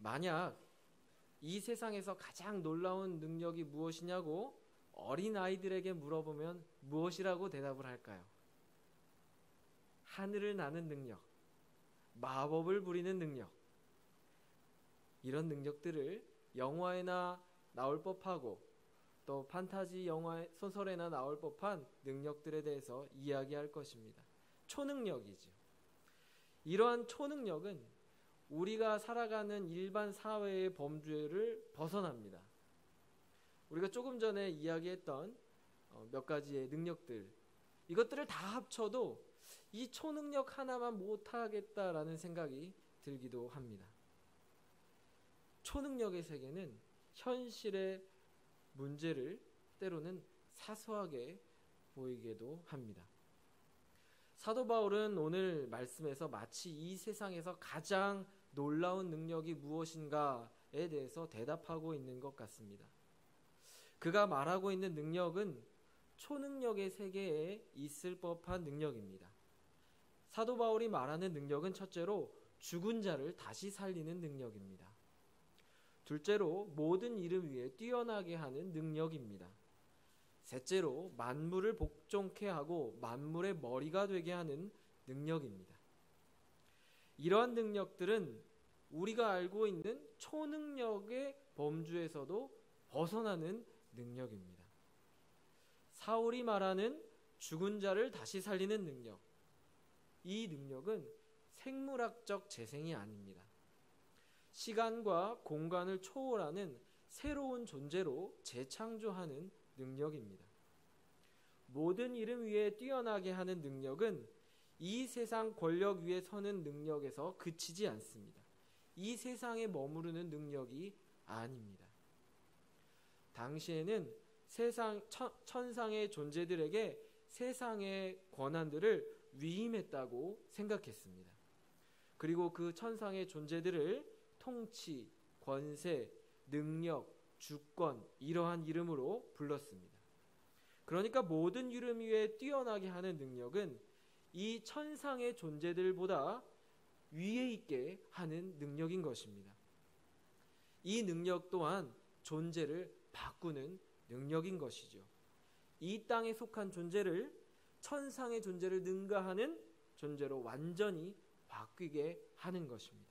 만약 이 세상에서 가장 놀라운 능력이 무엇이냐고 어린 아이들에게 물어보면 무엇이라고 대답을 할까요? 하늘을 나는 능력, 마법을 부리는 능력, 이런 능력들을 영화에나 나올 법하고 또 판타지 영화 소설에나 나올 법한 능력들에 대해서 이야기할 것입니다. 초능력이죠. 이러한 초능력은 우리가 살아가는 일반 사회의 범주를 벗어납니다. 우리가 조금 전에 이야기했던 몇 가지의 능력들, 이것들을 다 합쳐도 이 초능력 하나만 못하겠다라는 생각이 들기도 합니다. 초능력의 세계는 현실의 문제를 때로는 사소하게 보이기도 합니다. 사도 바울은 오늘 말씀에서 마치 이 세상에서 가장 놀라운 능력이 무엇인가에 대해서 대답하고 있는 것 같습니다. 그가 말하고 있는 능력은 초능력의 세계에 있을 법한 능력입니다. 사도 바울이 말하는 능력은 첫째로 죽은 자를 다시 살리는 능력입니다. 둘째로 모든 이름 위에 뛰어나게 하는 능력입니다. 셋째로 만물을 복종케 하고 만물의 머리가 되게 하는 능력입니다. 이러한 능력들은 우리가 알고 있는 초능력의 범주에서도 벗어나는 능력입니다. 사울이 말하는 죽은 자를 다시 살리는 능력, 이 능력은 생물학적 재생이 아닙니다. 시간과 공간을 초월하는 새로운 존재로 재창조하는 능력입니다. 모든 이름 위에 뛰어나게 하는 능력은 이 세상 권력 위에 서는 능력에서 그치지 않습니다. 이 세상에 머무르는 능력이 아닙니다. 당시에는 천상의 존재들에게 세상의 권한들을 위임했다고 생각했습니다. 그리고 그 천상의 존재들을 통치, 권세, 능력, 주권, 이러한 이름으로 불렀습니다. 그러니까 모든 이름 위에 뛰어나게 하는 능력은 이 천상의 존재들보다 위에 있게 하는 능력인 것입니다. 이 능력 또한 존재를 바꾸는 능력인 것이죠. 이 땅에 속한 존재를 천상의 존재를 능가하는 존재로 완전히 바뀌게 하는 것입니다.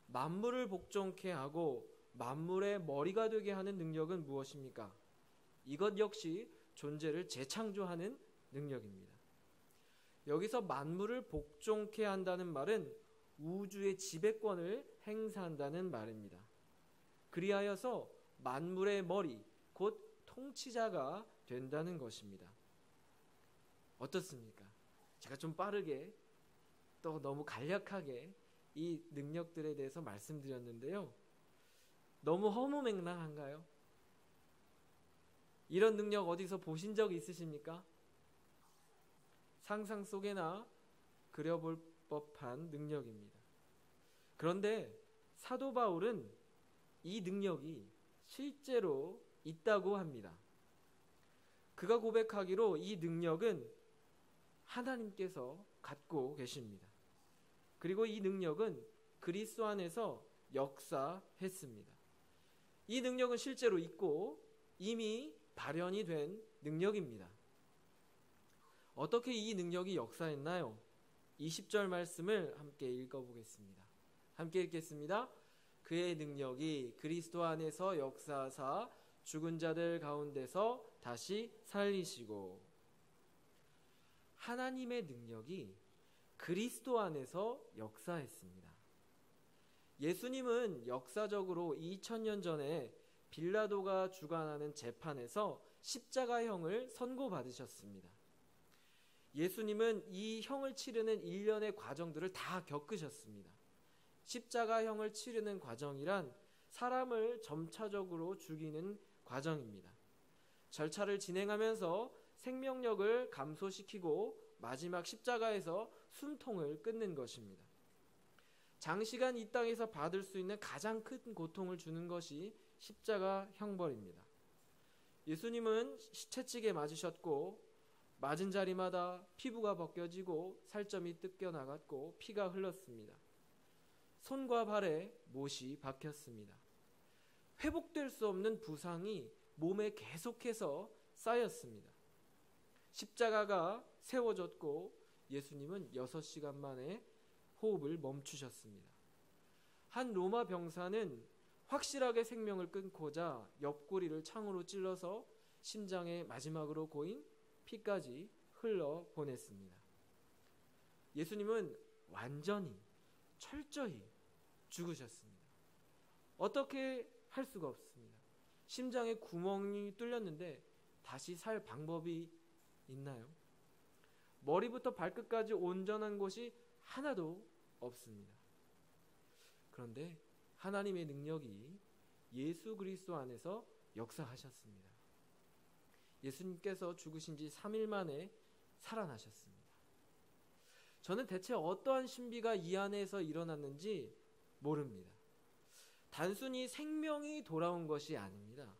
만물을 복종케 하고 만물의 머리가 되게 하는 능력은 무엇입니까? 이것 역시 존재를 재창조하는 능력입니다. 여기서 만물을 복종케 한다는 말은 우주의 지배권을 행사한다는 말입니다. 그리하여서 만물의 머리, 곧 통치자가 된다는 것입니다. 어떻습니까? 제가 좀 빠르게 또 너무 간략하게 이 능력들에 대해서 말씀드렸는데요. 너무 허무맹랑한가요? 이런 능력 어디서 보신 적 있으십니까? 상상 속에나 그려볼 법한 능력입니다. 그런데 사도 바울은 이 능력이 실제로 있다고 합니다. 그가 고백하기로 이 능력은 하나님께서 갖고 계십니다. 그리고 이 능력은 그리스도 안에서 역사했습니다. 이 능력은 실제로 있고 이미 발현이 된 능력입니다. 어떻게 이 능력이 역사했나요? 20절 말씀을 함께 읽어보겠습니다. 함께 읽겠습니다. 그의 능력이 그리스도 안에서 역사하사 죽은 자들 가운데서 다시 살리시고, 하나님의 능력이 그리스도 안에서 역사했습니다. 예수님은 역사적으로 2000년 전에 빌라도가 주관하는 재판에서 십자가형을 선고받으셨습니다. 예수님은 이 형을 치르는 일련의 과정들을 다 겪으셨습니다. 십자가형을 치르는 과정이란 사람을 점차적으로 죽이는 과정입니다. 절차를 진행하면서 생명력을 감소시키고 마지막 십자가에서 숨통을 끊는 것입니다. 장시간 이 땅에서 받을 수 있는 가장 큰 고통을 주는 것이 십자가 형벌입니다. 예수님은 채찍에 맞으셨고 맞은 자리마다 피부가 벗겨지고 살점이 뜯겨 나갔고 피가 흘렀습니다. 손과 발에 못이 박혔습니다. 회복될 수 없는 부상이 몸에 계속해서 쌓였습니다. 십자가가 세워졌고 예수님은 6시간 만에 호흡을 멈추셨습니다. 한 로마 병사는 확실하게 생명을 끊고자 옆구리를 창으로 찔러서 심장에 마지막으로 고인 피까지 흘러 보냈습니다. 예수님은 완전히 철저히 죽으셨습니다. 어떻게 할 수가 없습니다. 심장에 구멍이 뚫렸는데 다시 살 방법이 있나요? 머리부터 발끝까지 온전한 곳이 하나도 없습니다. 그런데 하나님의 능력이 예수 그리스도 안에서 역사하셨습니다. 예수님께서 죽으신 지 3일 만에 살아나셨습니다. 저는 대체 어떠한 신비가 이 안에서 일어났는지 모릅니다. 단순히 생명이 돌아온 것이 아닙니다.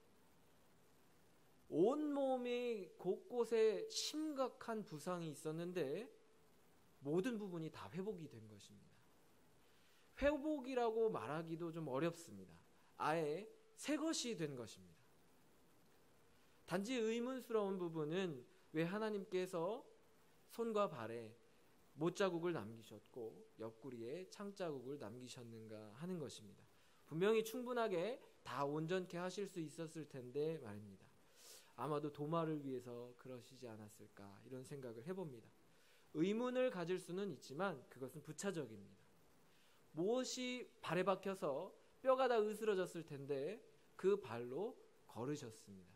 온몸의 곳곳에 심각한 부상이 있었는데 모든 부분이 다 회복이 된 것입니다. 회복이라고 말하기도 좀 어렵습니다. 아예 새 것이 된 것입니다. 단지 의문스러운 부분은 왜 하나님께서 손과 발에 못자국을 남기셨고 옆구리에 창자국을 남기셨는가 하는 것입니다. 분명히 충분하게 다 온전케 하실 수 있었을 텐데 말입니다. 아마도 도마를 위해서 그러시지 않았을까 이런 생각을 해봅니다. 의문을 가질 수는 있지만 그것은 부차적입니다. 못이 발에 박혀서 뼈가 다 으스러졌을 텐데 그 발로 걸으셨습니다.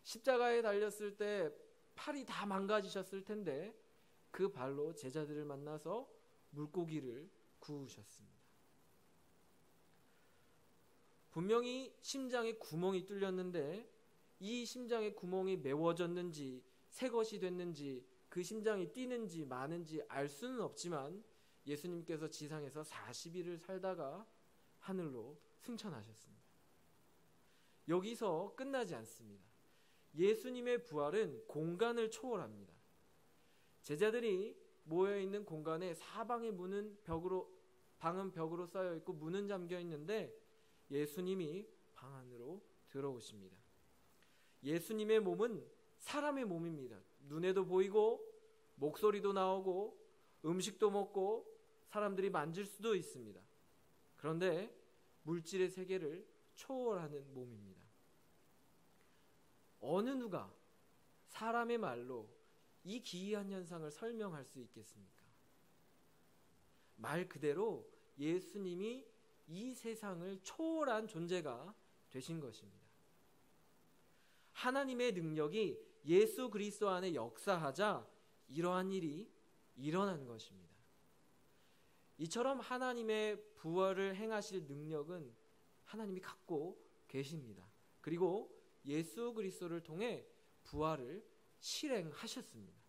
십자가에 달렸을 때 팔이 다 망가지셨을 텐데 그 발로 제자들을 만나서 물고기를 구우셨습니다. 분명히 심장에 구멍이 뚫렸는데 이 심장의 구멍이 메워졌는지 새 것이 됐는지 그 심장이 뛰는지 마는지 알 수는 없지만 예수님께서 지상에서 40일을 살다가 하늘로 승천하셨습니다. 여기서 끝나지 않습니다. 예수님의 부활은 공간을 초월합니다. 제자들이 모여있는 공간에 사방의 방은 벽으로 쌓여 있고 문은 잠겨 있는데 예수님이 방 안으로 들어오십니다. 예수님의 몸은 사람의 몸입니다. 눈에도 보이고 목소리도 나오고 음식도 먹고 사람들이 만질 수도 있습니다. 그런데 물질의 세계를 초월하는 몸입니다. 어느 누가 사람의 말로 이 기이한 현상을 설명할 수 있겠습니까? 말 그대로 예수님이 이 세상을 초월한 존재가 되신 것입니다. 하나님의 능력이 예수 그리스도 안에 역사하자 이러한 일이 일어난 것입니다. 이처럼 하나님의 부활을 행하실 능력은 하나님이 갖고 계십니다. 그리고 예수 그리스도를 통해 부활을 실행하셨습니다.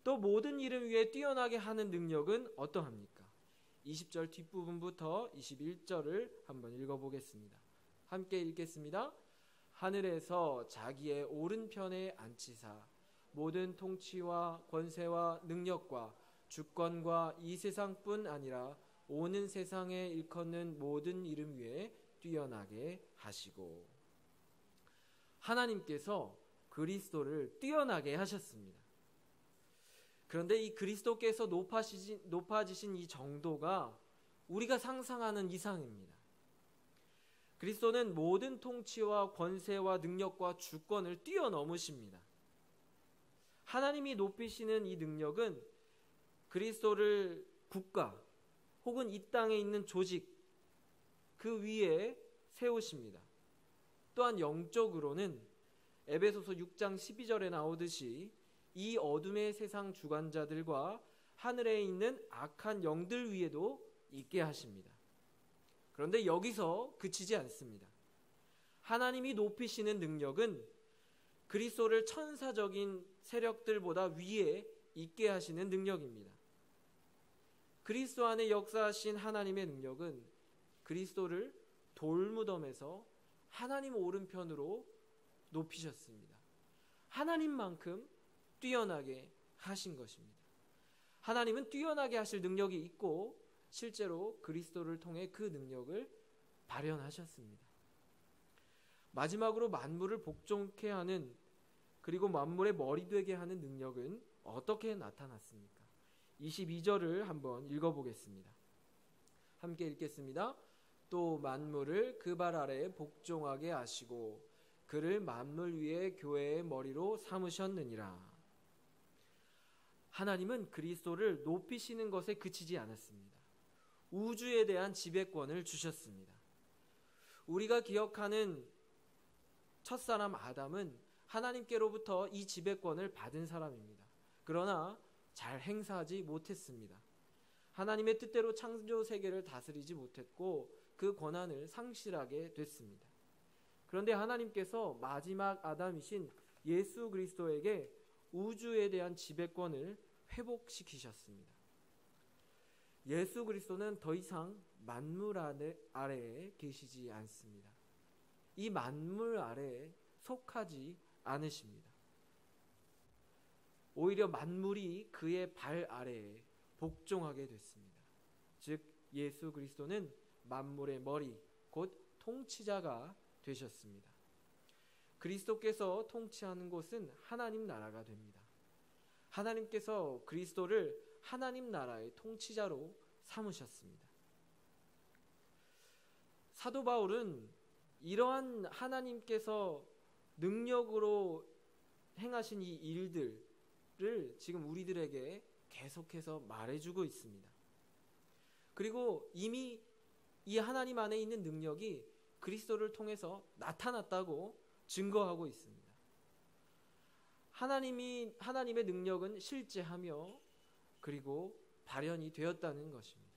또 모든 이름 위에 뛰어나게 하는 능력은 어떠합니까? 20절 뒷부분부터 21절을 한번 읽어보겠습니다. 함께 읽겠습니다. 하늘에서 자기의 오른편에 앉히사 모든 통치와 권세와 능력과 주권과 이 세상뿐 아니라 오는 세상에 일컫는 모든 이름 위에 뛰어나게 하시고, 하나님께서 그리스도를 뛰어나게 하셨습니다. 그런데 이 그리스도께서 높아지신 이 정도가 우리가 상상하는 이상입니다. 그리스도는 모든 통치와 권세와 능력과 주권을 뛰어넘으십니다. 하나님이 높이시는 이 능력은 그리스도를 국가 혹은 이 땅에 있는 조직 그 위에 세우십니다. 또한 영적으로는 에베소서 6장 12절에 나오듯이 이 어둠의 세상 주관자들과 하늘에 있는 악한 영들 위에도 있게 하십니다. 그런데 여기서 그치지 않습니다. 하나님이 높이시는 능력은 그리스도를 천사적인 세력들보다 위에 있게 하시는 능력입니다. 그리스도 안에 역사하신 하나님의 능력은 그리스도를 돌무덤에서 하나님 오른편으로 높이셨습니다. 하나님만큼 뛰어나게 하신 것입니다. 하나님은 뛰어나게 하실 능력이 있고 실제로 그리스도를 통해 그 능력을 발현하셨습니다. 마지막으로 만물을 복종케 하는, 그리고 만물의 머리 되게 하는 능력은 어떻게 나타났습니까? 22절을 한번 읽어보겠습니다. 함께 읽겠습니다. 또 만물을 그 발 아래에 복종하게 하시고 그를 만물 위에 교회의 머리로 삼으셨느니라. 하나님은 그리스도를 높이시는 것에 그치지 않았습니다. 우주에 대한 지배권을 주셨습니다. 우리가 기억하는 첫사람 아담은 하나님께로부터 이 지배권을 받은 사람입니다. 그러나 잘 행사하지 못했습니다. 하나님의 뜻대로 창조 세계를 다스리지 못했고 그 권한을 상실하게 됐습니다. 그런데 하나님께서 마지막 아담이신 예수 그리스도에게 우주에 대한 지배권을 회복시키셨습니다. 예수 그리스도는 더 이상 만물 아래에 계시지 않습니다. 이 만물 아래에 속하지 않으십니다. 오히려 만물이 그의 발 아래에 복종하게 됐습니다. 즉 예수 그리스도는 만물의 머리, 곧 통치자가 되셨습니다. 그리스도께서 통치하는 곳은 하나님 나라가 됩니다. 하나님께서 그리스도를 하나님 나라의 통치자로 삼으셨습니다. 사도 바울은 이러한 하나님께서 능력으로 행하신 이 일들을 지금 우리들에게 계속해서 말해주고 있습니다. 그리고 이미 이 하나님 안에 있는 능력이 그리스도를 통해서 나타났다고 증거하고 있습니다. 하나님의 능력은 실제하며 그리고 발현이 되었다는 것입니다.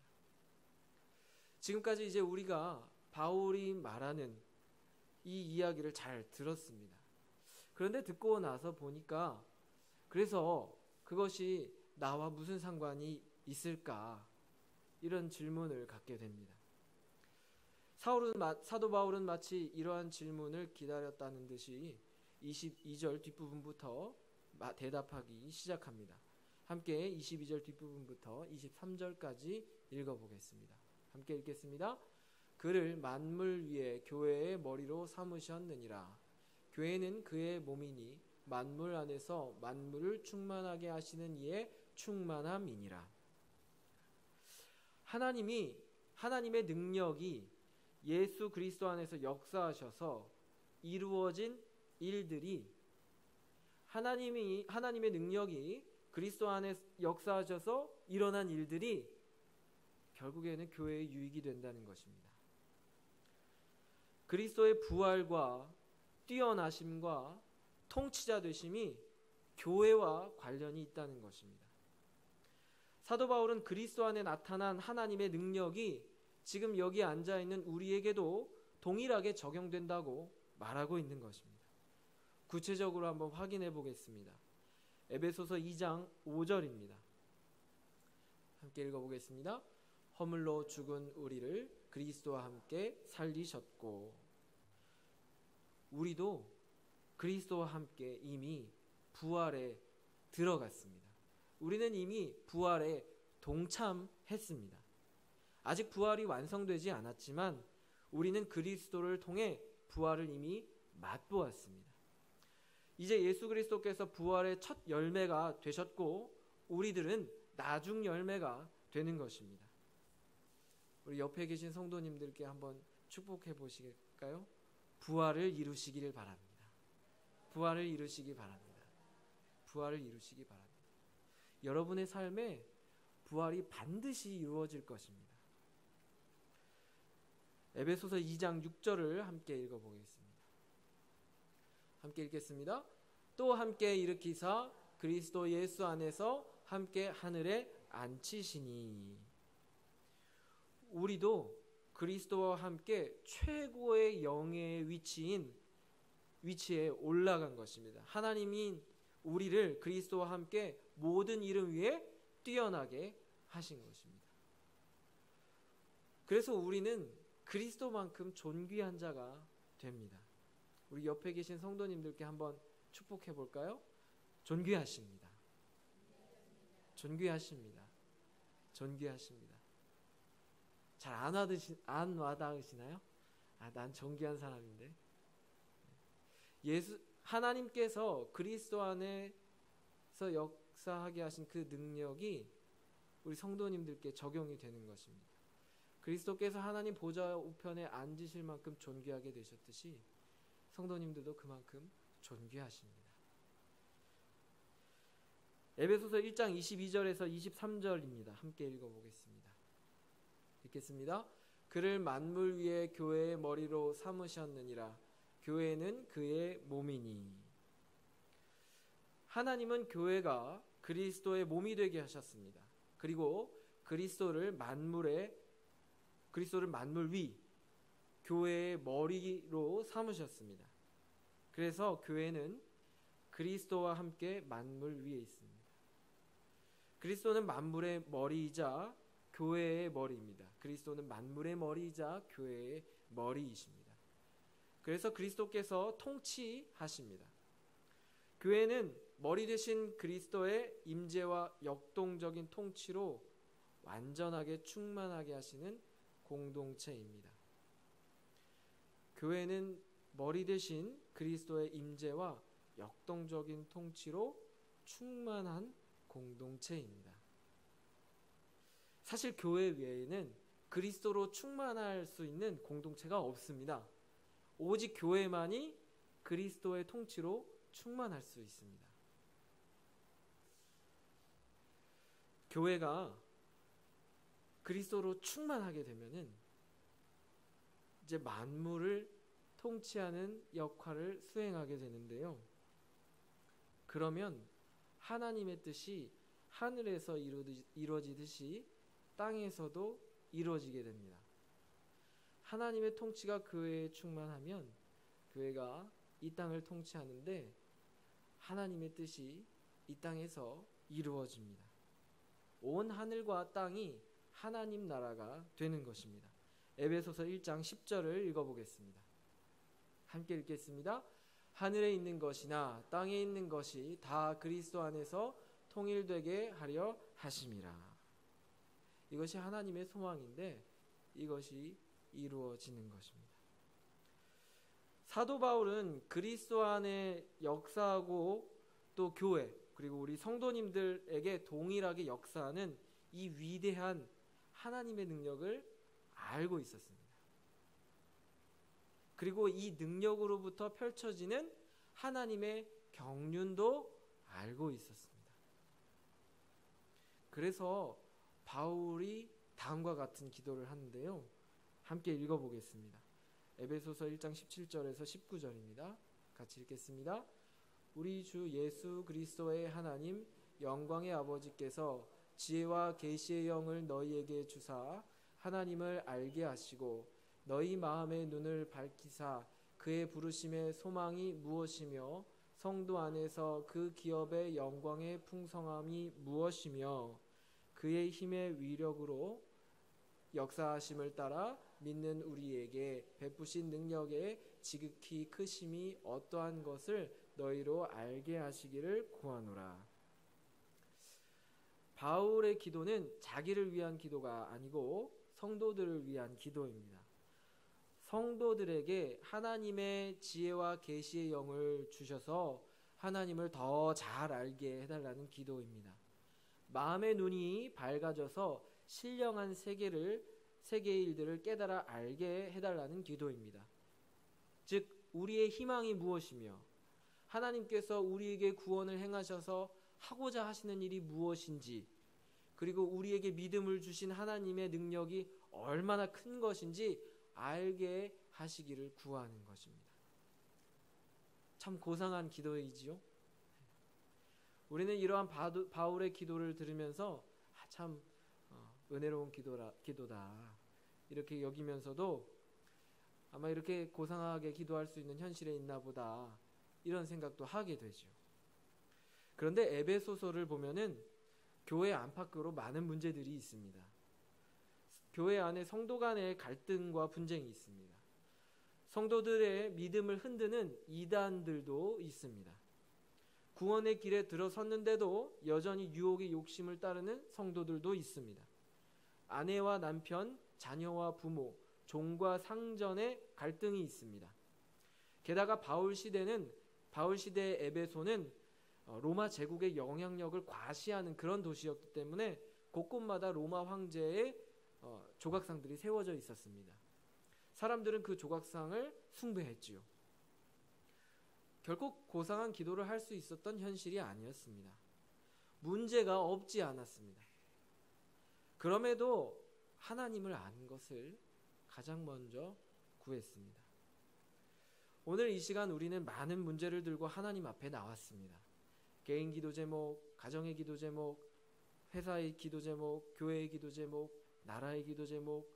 지금까지 이제 우리가 바울이 말하는 이 이야기를 잘 들었습니다. 그런데 듣고 나서 보니까 그래서 그것이 나와 무슨 상관이 있을까? 이런 질문을 갖게 됩니다. 사도 바울은 마치 이러한 질문을 기다렸다는 듯이 22절 뒷부분부터 대답하기 시작합니다. 함께 22절 뒷부분부터 23절까지 읽어보겠습니다. 함께 읽겠습니다. 그를 만물 위에 교회의 머리로 삼으셨느니라. 교회는 그의 몸이니 만물 안에서 만물을 충만하게 하시는 이의 충만함이니라. 하나님의 능력이 예수 그리스도 안에서 역사하셔서 이루어진 일들이, 하나님의 능력이 그리스도 안에 역사하셔서 일어난 일들이 결국에는 교회의 유익이 된다는 것입니다. 그리스도의 부활과 뛰어나심과 통치자 되심이 교회와 관련이 있다는 것입니다. 사도 바울은 그리스도 안에 나타난 하나님의 능력이 지금 여기 앉아있는 우리에게도 동일하게 적용된다고 말하고 있는 것입니다. 구체적으로 한번 확인해 보겠습니다. 에베소서 2장 5절입니다. 함께 읽어보겠습니다. 허물로 죽은 우리를 그리스도와 함께 살리셨고, 우리도 그리스도와 함께 이미 부활에 들어갔습니다. 우리는 이미 부활에 동참했습니다. 아직 부활이 완성되지 않았지만 우리는 그리스도를 통해 부활을 이미 맛보았습니다. 이제 예수 그리스도께서 부활의 첫 열매가 되셨고 우리들은 나중 열매가 되는 것입니다. 우리 옆에 계신 성도님들께 한번 축복해 보실까요? 부활을 이루시기를 바랍니다. 부활을 이루시기 바랍니다. 부활을 이루시기 바랍니다. 여러분의 삶에 부활이 반드시 이루어질 것입니다. 에베소서 2장 6절을 함께 읽어보겠습니다. 함께 읽겠습니다. 또 함께 일으키사 그리스도 예수 안에서 함께 하늘에 앉히시니. 우리도 그리스도와 함께 최고의 영예의 위치에 올라간 것입니다. 하나님이 우리를 그리스도와 함께 모든 이름 위에 뛰어나게 하신 것입니다. 그래서 우리는 그리스도만큼 존귀한 자가 됩니다. 우리 옆에 계신 성도님들께 한번 축복해 볼까요? 존귀하십니다. 존귀하십니다. 존귀하십니다. 잘 안 와닿으시나요? 난 존귀한 사람인데. 하나님께서 그리스도 안에서 역사하게 하신 그 능력이 우리 성도님들께 적용이 되는 것입니다. 그리스도께서 하나님 보좌 우편에 앉으실 만큼 존귀하게 되셨듯이 성도님들도 그만큼 존귀하십니다. 에베소서 1장 22절에서 23절입니다. 함께 읽어보겠습니다. 읽겠습니다. 그를 만물 위에 교회의 머리로 삼으셨느니라. 교회는 그의 몸이니. 하나님은 교회가 그리스도의 몸이 되게 하셨습니다. 그리고 그리스도를 만물 위, 교회의 머리로 삼으셨습니다. 그래서 교회는 그리스도와 함께 만물 위에 있습니다. 그리스도는 만물의 머리이자 교회의 머리입니다. 그리스도는 만물의 머리이자 교회의 머리이십니다. 그래서 그리스도께서 통치하십니다. 교회는 머리 되신 그리스도의 임재와 역동적인 통치로 완전하게 충만하게 하시는 공동체입니다. 교회는 머리 되신 그리스도의 임재와 역동적인 통치로 충만한 공동체입니다. 사실 교회 외에는 그리스도로 충만할 수 있는 공동체가 없습니다. 오직 교회만이 그리스도의 통치로 충만할 수 있습니다. 교회가 그리스도로 충만하게 되면은 이제 만물을 통치하는 역할을 수행하게 되는데요. 그러면 하나님의 뜻이 하늘에서 이루어지듯이 땅에서도 이루어지게 됩니다. 하나님의 통치가 교회에 충만하면 교회가 이 땅을 통치하는데 하나님의 뜻이 이 땅에서 이루어집니다. 온 하늘과 땅이 하나님 나라가 되는 것입니다. 에베소서 1장 10절을 읽어보겠습니다. 함께 읽겠습니다. 하늘에 있는 것이나 땅에 있는 것이 다 그리스도 안에서 통일되게 하려 하심이라. 이것이 하나님의 소망인데 이것이 이루어지는 것입니다. 사도 바울은 그리스도 안에 역사하고 또 교회 그리고 우리 성도님들에게 동일하게 역사하는 이 위대한 하나님의 능력을 알고 있었습니다. 그리고 이 능력으로부터 펼쳐지는 하나님의 경륜도 알고 있었습니다. 그래서 바울이 다음과 같은 기도를 하는데요. 함께 읽어보겠습니다. 에베소서 1장 17절에서 19절입니다. 같이 읽겠습니다. 우리 주 예수 그리스도의 하나님 영광의 아버지께서 지혜와 계시의 영을 너희에게 주사 하나님을 알게 하시고 너희 마음의 눈을 밝히사 그의 부르심의 소망이 무엇이며 성도 안에서 그 기업의 영광의 풍성함이 무엇이며 그의 힘의 위력으로 역사하심을 따라 믿는 우리에게 베푸신 능력의 지극히 크심이 어떠한 것을 너희로 알게 하시기를 구하노라. 바울의 기도는 자기를 위한 기도가 아니고 성도들을 위한 기도입니다. 성도들에게 하나님의 지혜와 계시의 영을 주셔서 하나님을 더 잘 알게 해달라는 기도입니다. 마음의 눈이 밝아져서 신령한 세계의 일들을 깨달아 알게 해달라는 기도입니다. 즉 우리의 희망이 무엇이며 하나님께서 우리에게 구원을 행하셔서 하고자 하시는 일이 무엇인지 그리고 우리에게 믿음을 주신 하나님의 능력이 얼마나 큰 것인지 알게 하시기를 구하는 것입니다. 참 고상한 기도이지요. 우리는 이러한 바울의 기도를 들으면서 참 은혜로운 기도다 이렇게 여기면서도 아마 이렇게 고상하게 기도할 수 있는 현실에 있나 보다 이런 생각도 하게 되죠. 그런데 에베소서를 보면은 교회 안팎으로 많은 문제들이 있습니다. 교회 안에 성도 간의 갈등과 분쟁이 있습니다. 성도들의 믿음을 흔드는 이단들도 있습니다. 구원의 길에 들어섰는데도 여전히 유혹의 욕심을 따르는 성도들도 있습니다. 아내와 남편, 자녀와 부모, 종과 상전의 갈등이 있습니다. 게다가 바울 시대의 에베소는 로마 제국의 영향력을 과시하는 그런 도시였기 때문에 곳곳마다 로마 황제의 조각상들이 세워져 있었습니다. 사람들은 그 조각상을 숭배했지요. 결코 고상한 기도를 할 수 있었던 현실이 아니었습니다. 문제가 없지 않았습니다. 그럼에도 하나님을 아는 것을 가장 먼저 구했습니다. 오늘 이 시간 우리는 많은 문제를 들고 하나님 앞에 나왔습니다. 개인 기도 제목, 가정의 기도 제목, 회사의 기도 제목, 교회의 기도 제목, 나라의 기도 제목,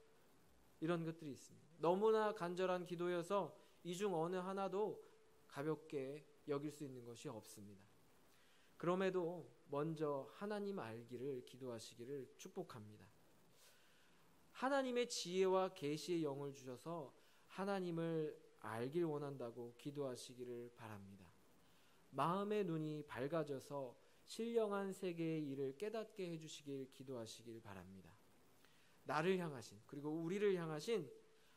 이런 것들이 있습니다. 너무나 간절한 기도여서 이 중 어느 하나도 가볍게 여길 수 있는 것이 없습니다. 그럼에도 먼저 하나님 알기를 기도하시기를 축복합니다. 하나님의 지혜와 계시의 영을 주셔서 하나님을 알길 원한다고 기도하시기를 바랍니다. 마음의 눈이 밝아져서 신령한 세계의 일을 깨닫게 해주시길 기도하시길 바랍니다. 나를 향하신, 그리고 우리를 향하신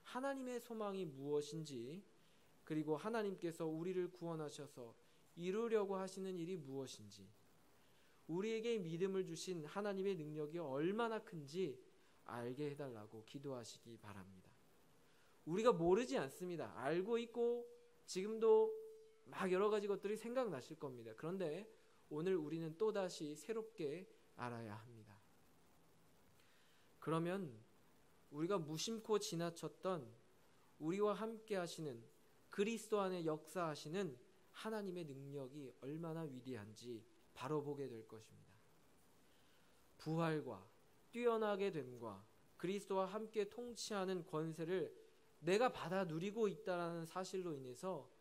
하나님의 소망이 무엇인지, 그리고 하나님께서 우리를 구원하셔서 이루려고 하시는 일이 무엇인지, 우리에게 믿음을 주신 하나님의 능력이 얼마나 큰지 알게 해달라고 기도하시기 바랍니다. 우리가 모르지 않습니다. 알고 있고 지금도 막 여러 가지 것들이 생각나실 겁니다. 그런데 오늘 우리는 또다시 새롭게 알아야 합니다. 그러면 우리가 무심코 지나쳤던 우리와 함께 하시는 그리스도 안에 역사하시는 하나님의 능력이 얼마나 위대한지 바로 보게 될 것입니다. 부활과 뛰어나게 됨과 그리스도와 함께 통치하는 권세를 내가 받아 누리고 있다는 사실로 인해서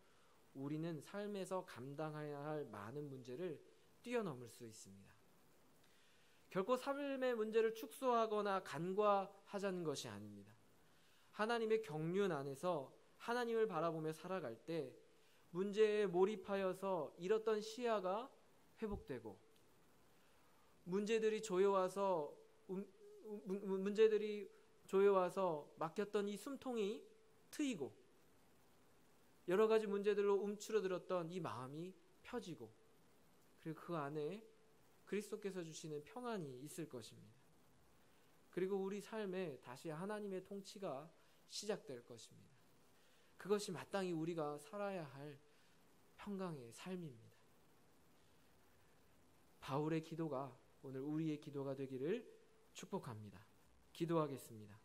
우리는 삶에서 감당해야 할 많은 문제를 뛰어넘을 수 있습니다. 결코 삶의 문제를 축소하거나 간과하자는 것이 아닙니다. 하나님의 경륜 안에서 하나님을 바라보며 살아갈 때 문제에 몰입하여서 잃었던 시야가 회복되고, 문제들이 조여와서 막혔던 이 숨통이 트이고, 여러 가지 문제들로 움츠러들었던 이 마음이 펴지고, 그리고 그 안에 그리스도께서 주시는 평안이 있을 것입니다. 그리고 우리 삶에 다시 하나님의 통치가 시작될 것입니다. 그것이 마땅히 우리가 살아야 할 평강의 삶입니다. 바울의 기도가 오늘 우리의 기도가 되기를 축복합니다. 기도하겠습니다.